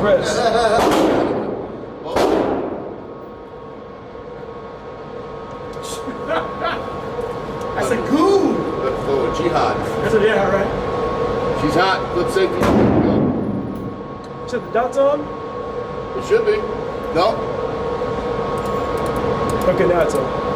Express. That's a goon. Let's go with Jihad. That's a yeah, right? She's hot. Good safety. Go. Should the dots on? It should be. No. Okay, now it's on.